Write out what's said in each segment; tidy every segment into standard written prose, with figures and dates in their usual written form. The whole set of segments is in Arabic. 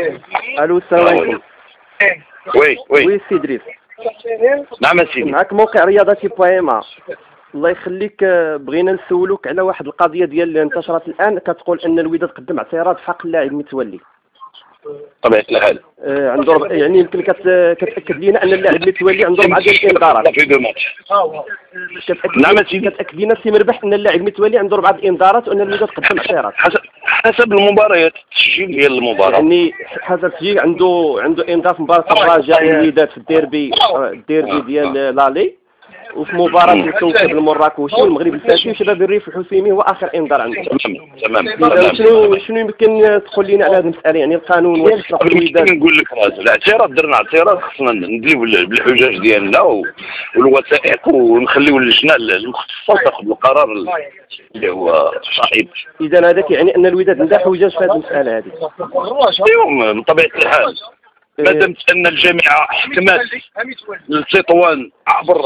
الو السلام عليكم. وي سي دريس. نعم سيدي. معك موقع رياضتي بويما. الله يخليك، بغينا نسولوك على واحد القضيه ديال اللي انتشرت الان، كتقول ان الوداد قدم اعتراض في حق اللاعب متولي. طبيعة الحال. عنده يعني يمكن كتاكد لنا ان اللاعب متولي عنده 4 ديال الانذارات. في دو ماتش. نعم سيدي. كتاكد لنا سي مربح ان اللاعب متولي عنده 4 الانذارات وان الوداد قدم اعتراض. حسب المباريات، التسجيل ديال المباراة. يعني حسب التسجيل عنده انذار في مباراة الرجاء والوداد في الديربي ديال لالي، وفي مباراة الكوكب المراكشي والمغرب الفاسي وشباب الريف الحسيمي هو اخر انذار عنده. تمام. شنو يمكن تقول لنا على هذه المسألة، يعني القانون واش الوداد؟ نقول لك الاعتراض، درنا اعتراض، خصنا ندليو بالحجاج ديالنا والوثائق ونخليو اللجنة المختصة تاخذ القرار اللي هو صحيح. اذا هذاك يعني ان الوداد عنده حجاج في هذه المسألة هذه. اليوم بطبيعة الحال ما دامت ان الجامعة حكمت للتطوان عبر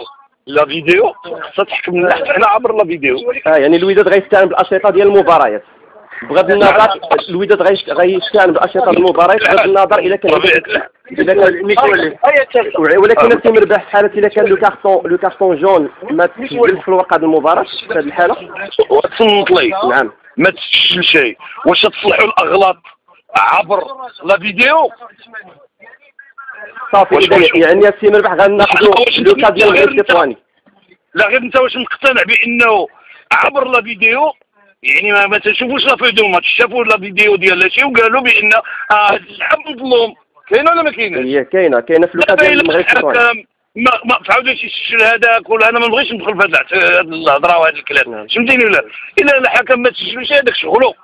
لا فيديو، خصها تحكم لنا حنا عبر لا فيديو. يعني الوداد غيستعمل بالاشرطه ديال المباريات بغض النظر. الوداد غيستعمل بالاشرطه ديال المباريات بغض النظر اذا كان متولي. ولكن السي مربح في حاله اذا كان لو كارطون جون ما تسجلش في الوقت ديال المباراه في هذه الحاله وتصنت لي. نعم. ما تسجل شيء. واش تصلحوا الاغلاط عبر لا فيديو؟ صافي. يعني السي مربح غناخذوا لو كا ديال التطواني. لا غير انت واش مقتنع بانه عبر لا فيديو؟ يعني ما تشوفوش لا فيديو، ما شافوا لا فيديو ديال شي وقالوا بان هذا اللعب مظلوم. كاينه ولا ما كايناش؟ هي كاينه في لو كا ديال المغرب التطواني. ما فعاودوش يسجل هذاك ولا. انا ما نبغيش ندخل في هذه الهضره وهذا الكلام، فهمتيني ولا؟ الا الحكم ما تسجلش هذاك شغله.